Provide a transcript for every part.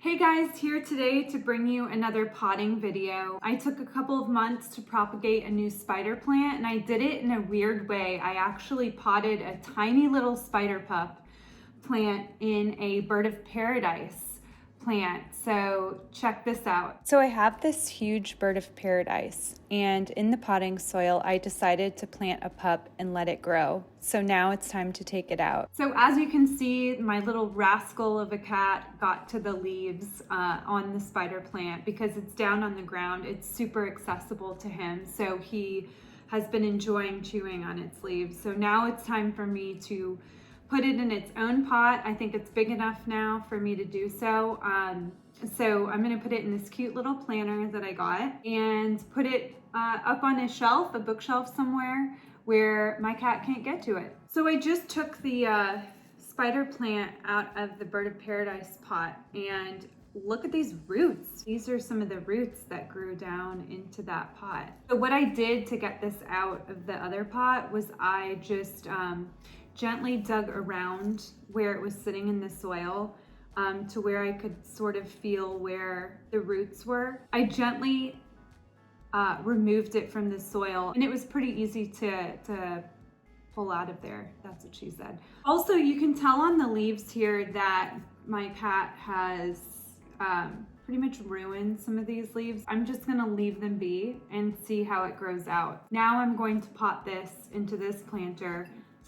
Hey guys, here today to bring you another potting video. I took a couple of months to propagate a new spider plant and I did it in a weird way. I actually potted a tiny little spider pup plant in a bird of paradise plant. So check this out. So I have this huge bird of paradise, and in the potting soil I decided to plant a pup and let it grow. So now it's time to take it out. So as you can see, my little rascal of a cat got to the leaves on the spider plant because it's down on the ground. It's super accessible to him, so he has been enjoying chewing on its leaves. So now it's time for me to put it in its own pot. I think it's big enough now for me to do so. So I'm gonna put it in this cute little planter that I got and put it up on a shelf, a bookshelf somewhere where my cat can't get to it. So I just took the spider plant out of the bird of paradise pot, and look at these roots. These are some of the roots that grew down into that pot. So what I did to get this out of the other pot was I just gently dug around where it was sitting in the soil to where I could sort of feel where the roots were. I gently removed it from the soil, and it was pretty easy to pull out of there. That's what she said. Also, you can tell on the leaves here that my cat has pretty much ruined some of these leaves. I'm just gonna leave them be and see how it grows out. Now I'm going to pot this into this planter.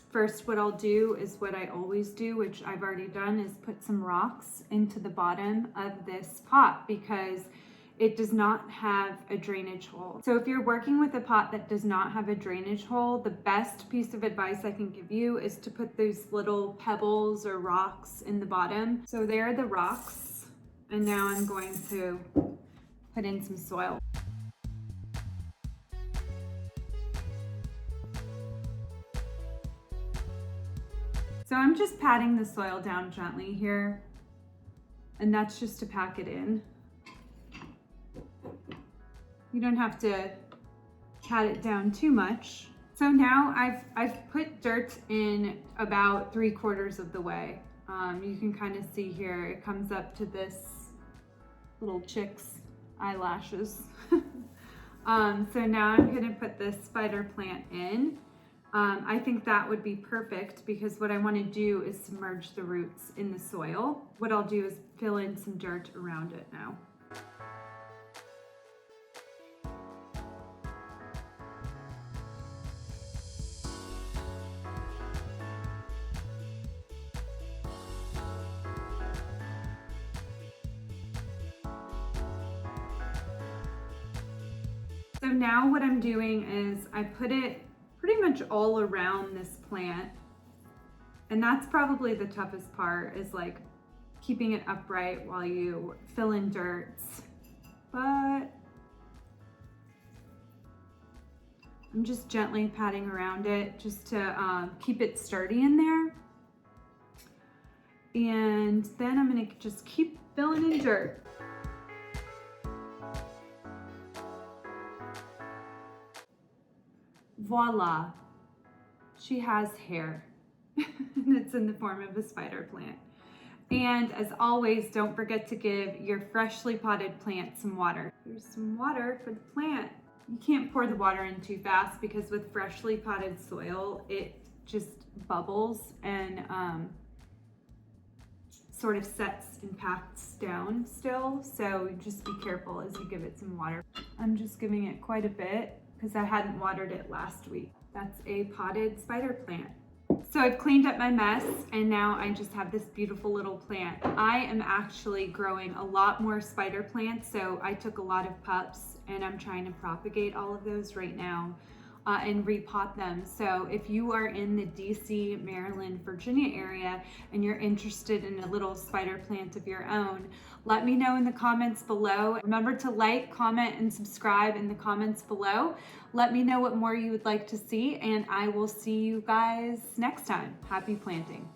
First, what I'll do is what I always do, which I've already done, is put some rocks into the bottom of this pot because it does not have a drainage hole. So if you're working with a pot that does not have a drainage hole, the best piece of advice I can give you is to put those little pebbles or rocks in the bottom. So there are the rocks, and now I'm going to put in some soil. So I'm just patting the soil down gently here, and that's just to pack it in. You don't have to pat it down too much. So now I've put dirt in about 3/4 of the way. You can kind of see here, it comes up to this little chick's eyelashes. So now I'm gonna put this spider plant in. I think that would be perfect because what I want to do is submerge the roots in the soil. What I'll do is fill in some dirt around it now. So now what I'm doing is I put it pretty much all around this plant. And that's probably the toughest part, is like keeping it upright while you fill in dirt. But I'm just gently patting around it just to keep it sturdy in there. And then I'm gonna just keep filling in dirt. Voila, she has hair. And it's in the form of a spider plant. And as always, don't forget to give your freshly potted plant some water. Here's some water for the plant. You can't pour the water in too fast because with freshly potted soil, it just bubbles and sort of sets and packs down still. So just be careful as you give it some water. I'm just giving it quite a bit because I hadn't watered it last week. That's a potted spider plant. So I've cleaned up my mess, and now I just have this beautiful little plant. I am actually growing a lot more spider plants, so I took a lot of pups and I'm trying to propagate all of those right now and repot them. So if you are in the DC, Maryland, Virginia area and you're interested in a little spider plant of your own, let me know in the comments below. Remember to like, comment, and subscribe in the comments below. Let me know what more you would like to see, and I will see you guys next time. Happy planting.